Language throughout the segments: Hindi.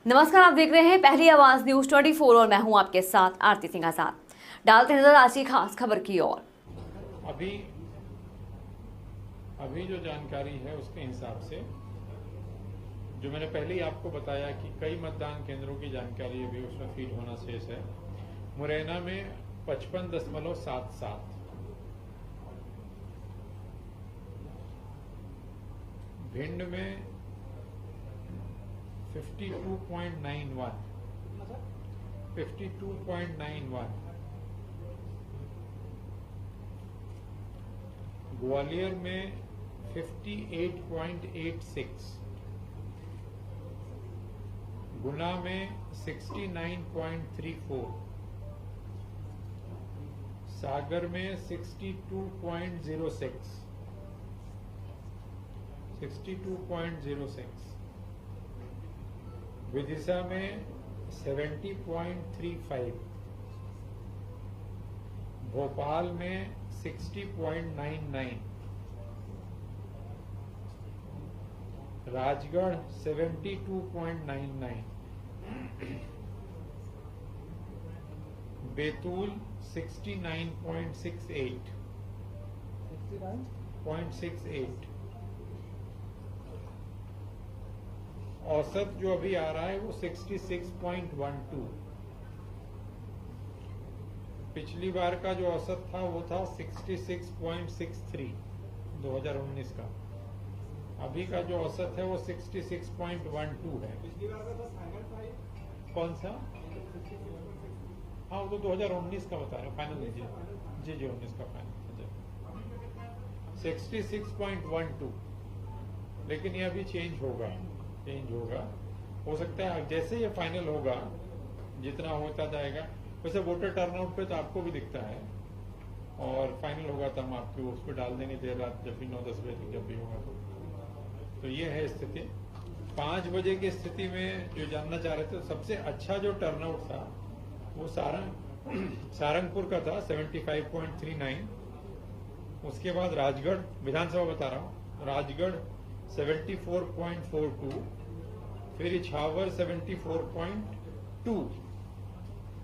नमस्कार, आप देख रहे हैं पहली आवाज न्यूज 24 और मैं हूं आपके साथ आरती सिंह आजाद। डालते नजर आज की खास खबर की ओर। अभी जो जानकारी है उसके हिसाब से जो मैंने पहले ही आपको बताया कि कई मतदान केंद्रों की जानकारी अभी उसमें फीड होना शेष है। मुरैना में 55.77, भिंड में 52.91, ग्वालियर में 58.86, गुना में 69.34, सागर में 62.06, विदिशा में 70.35, भोपाल में 60.99, राजगढ़ 72.99, बैतूल 69.68, औसत जो अभी आ रहा है वो 66.12। पिछली बार का जो औसत था वो था 66.63 2019 का। अभी का जो औसत है वो 66.12 है। पिछली बार का तो फाइनल था ये। कौन सा? हाँ, वो तो 2019 का बता रहे हैं। फाइनल लीजिए जी 19 का फाइनल 66.12। लेकिन ये अभी चेंज होगा। हो सकता है जैसे ये फाइनल होगा जितना होता जाएगा। वैसे वोटर टर्नआउट पे तो आपको भी दिखता है, और फाइनल होगा तो हम आपको उस पर डाल देंगे देर रात, जब भी 9-10 बजे तक जब भी होगा तो ये है स्थिति। 5 बजे की स्थिति में जो जानना चाह रहे थे, सबसे अच्छा जो टर्नआउट था वो सारंगपुर का था 75.39। उसके बाद राजगढ़, विधानसभा बता रहा हूँ, राजगढ़ 74.42, फिर इछावर 74.2,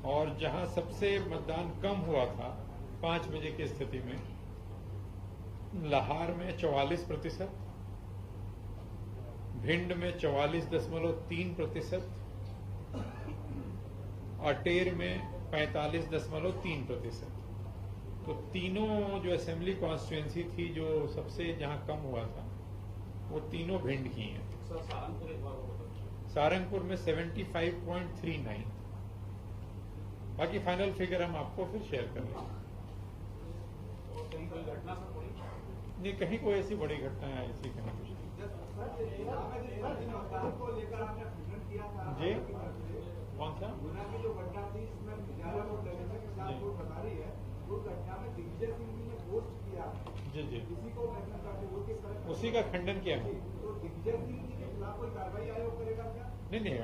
और जहां सबसे मतदान कम हुआ था 5 बजे की स्थिति में, लाहार में 44%, भिंड में 44.3%, अटेर में 45.3%। तो तीनों जो असेंबली कॉन्स्टिट्यूएंसी थी जो सबसे जहां कम हुआ था वो तीनों भिंड की हैं। सारंगपुर में 75.39। बाकी फाइनल फिगर हम आपको फिर शेयर कर लेंगे। नहीं, कहीं कोई ऐसी बड़ी घटना है ऐसी कहीं कुछ जी। कौन सा? जो घटना थी इसमें बता रही है, वो घटना में दिग्विजय सिंह जी ने पोस्ट किया जी उसी का खंडन किया है। तो दिग्विजय सिंह जी के खिलाफ कोई कार्रवाई आयोग करेगा क्या? नहीं,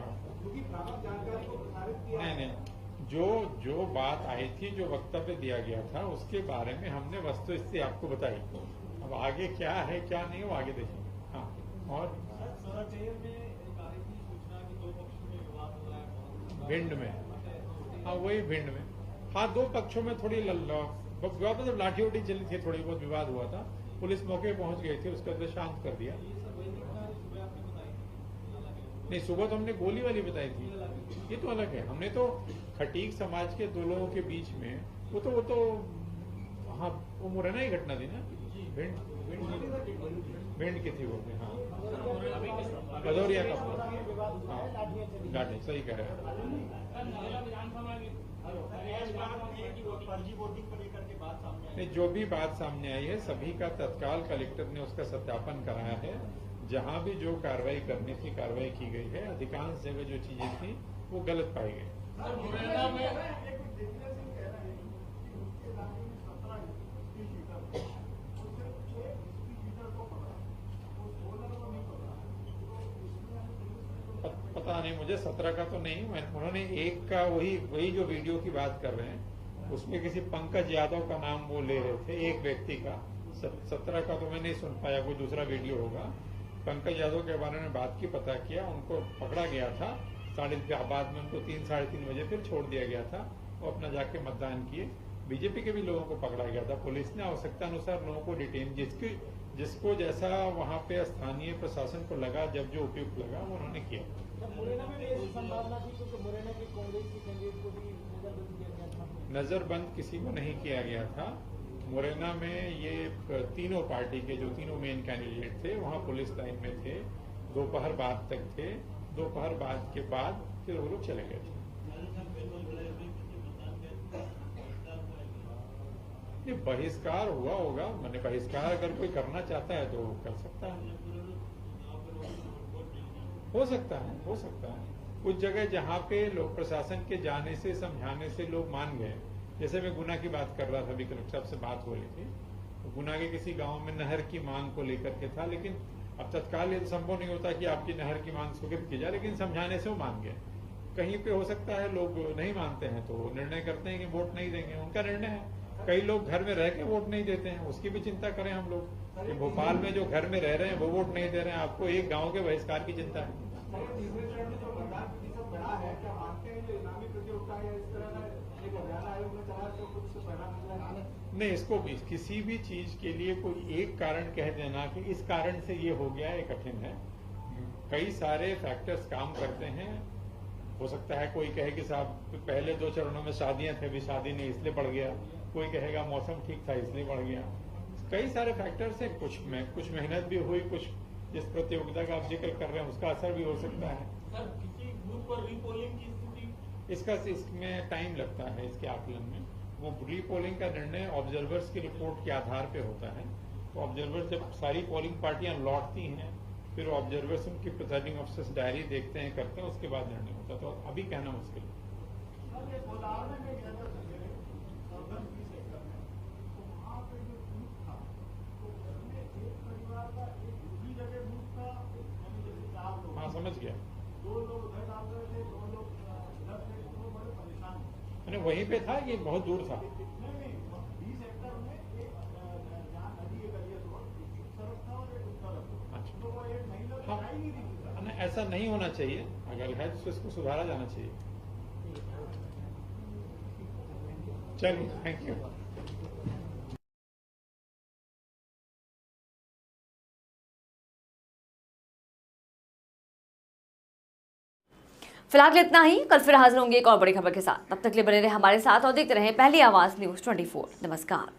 क्योंकि प्राप्त जानकारी को प्रसारित किया। नहीं, जो बात आई थी, जो वक्तव्य दिया गया था, उसके बारे में हमने वस्तुस्थिति आपको बताई। अब आगे क्या है क्या नहीं वो आगे देखेंगे। हाँ, और भिंड में, हाँ वही भिंड में, हाँ 2 पक्षों में थोड़ी विवाद, जब लाठी उठी चली थी, थोड़ी बहुत विवाद हुआ था, पुलिस मौके पहुंच गई थी, उसके बाद शांत कर दिया। नहीं, सुबह तो हमने गोली वाली बताई थी, ये तो अलग है। हमने तो खटीक समाज के 2 लोगों के बीच में वो तो हाँ, वो मुरैना ही घटना थी ना, भिंड की थी वो। हाँ, भदौरिया का, हाँ लाठी, सही कह रहे हैं। नहीं, जो भी बात सामने आई है सभी का तत्काल कलेक्टर ने उसका सत्यापन कराया है। जहां भी जो कार्रवाई करनी थी कार्रवाई की गई है। अधिकांश जगह जो चीजें थी वो गलत पाई गई। पता नहीं मुझे, 17 का तो नहीं। उन्होंने एक का वही जो वीडियो की बात कर रहे हैं उसमें किसी पंकज यादव का नाम वो ले रहे थे, एक व्यक्ति का। 17 का तो मैं नहीं सुन पाया, कोई दूसरा वीडियो होगा। पंकज यादव के बारे में बात की, पता किया, उनको पकड़ा गया था। बाद में उनको 3-3:30 बजे फिर छोड़ दिया गया था। वो अपना जाके मतदान किए। बीजेपी के भी लोगों को पकड़ा गया था। पुलिस ने आवश्यकता अनुसार लोगों को डिटेन, जिसको जैसा वहाँ पे स्थानीय प्रशासन को लगा, जब जो उपयुक्त लगा वो उन्होंने किया। मुरैना में भी ऐसी संभावना थी क्योंकि मुरैना के कांग्रेस के कैंडिडेट को भी नजरबंद किया गया था। नजरबंद किसी को नहीं किया गया था। मुरैना में ये तीनों पार्टी के जो तीनों मेन कैंडिडेट थे वहाँ पुलिस लाइन में थे, दोपहर बाद तक थे। दोपहर बाद के बाद फिर वो लोग चले गए थे। ये बहिष्कार हुआ होगा, मैंने बहिष्कार अगर कोई करना चाहता है तो कर सकता है, हो सकता है, हो सकता है। कुछ जगह जहाँ पे लोग प्रशासन के जाने से, समझाने से लोग मान गए, जैसे मैं गुना की बात कर रहा था, अभी कलेक्टर साहब से बात हो रही थी, तो गुना के किसी गांव में नहर की मांग को लेकर के था, लेकिन अब तत्काल ये तो संभव नहीं होता कि आपकी नहर की मांग स्वीकृत की जाए, लेकिन समझाने से वो मान गए। कहीं पे हो सकता है लोग नहीं मानते हैं तो निर्णय करते हैं कि वोट नहीं देंगे, उनका निर्णय है। कई लोग घर में रह के वोट नहीं देते हैं, उसकी भी चिंता करें हम लोग कि भोपाल में जो घर में रह रहे हैं वो वोट नहीं दे रहे हैं। आपको एक गांव के बहिष्कार की चिंता है। तीसरे चरण में जो मतदान प्रतिशत बढ़ा है, क्या मानते हैं जो इनामी प्रतियोगिता है इस तरह का एक अभियान आयोग ने चला तो कुछ परिणाम मिल रहा है? नहीं, इसको किसी भी चीज के लिए कोई एक कारण कह देना कि इस कारण से ये हो गया, ये कठिन है। कई सारे फैक्टर्स काम करते हैं। हो सकता है कोई कहे कि साहब पहले 2 चरणों में शादियां थे, अभी शादी नहीं इसलिए बढ़ गया। कोई कहेगा मौसम ठीक था इसलिए बढ़ गया। कई सारे फैक्टर्स हैं। कुछ मेहनत भी हुई, कुछ जिस प्रतियोगिता का आप जिक्र कर रहे हैं उसका असर भी हो सकता है। सर, किसी बूथ पर रीपोलिंग की स्थिति इसमें टाइम लगता है, इसके आकलन में। वो रीपोलिंग का निर्णय ऑब्जर्वर्स की रिपोर्ट के आधार पे होता है। तो ऑब्जर्वर्स जब सारी पोलिंग पार्टियां लौटती हैं, फिर ऑब्जर्वर्स उनकी प्रिजाइडिंग ऑफिसर्स डायरी देखते हैं, करते हैं, उसके बाद निर्णय होता है। तो अभी कहना मुश्किल है। हाँ, समझ गया। 2 लोग उधर डाल रहे थे, 2 लोग इधर थे, तो बड़े परेशान थे। मैंने वहीं पे था कि बहुत दूर था। नहीं, 20 हेक्टर में एक जहाँ नदी एक गली है, तो एक तरफ था और एक उस तरफ था। अच्छा। तो वो एक महिला हाँ। दिखाई नहीं दी। नहीं, ऐसा नहीं होना चाहिए। अगर है तो इसको सुधारा जाना चाहिए। चलिए, थैंक यू। फिलहाल इतना ही। कल फिर हाजिर होंगे एक और बड़ी खबर के साथ। तब तक के लिए बने रहे हमारे साथ और देखते रहें पहली आवाज न्यूज़ 24। नमस्कार।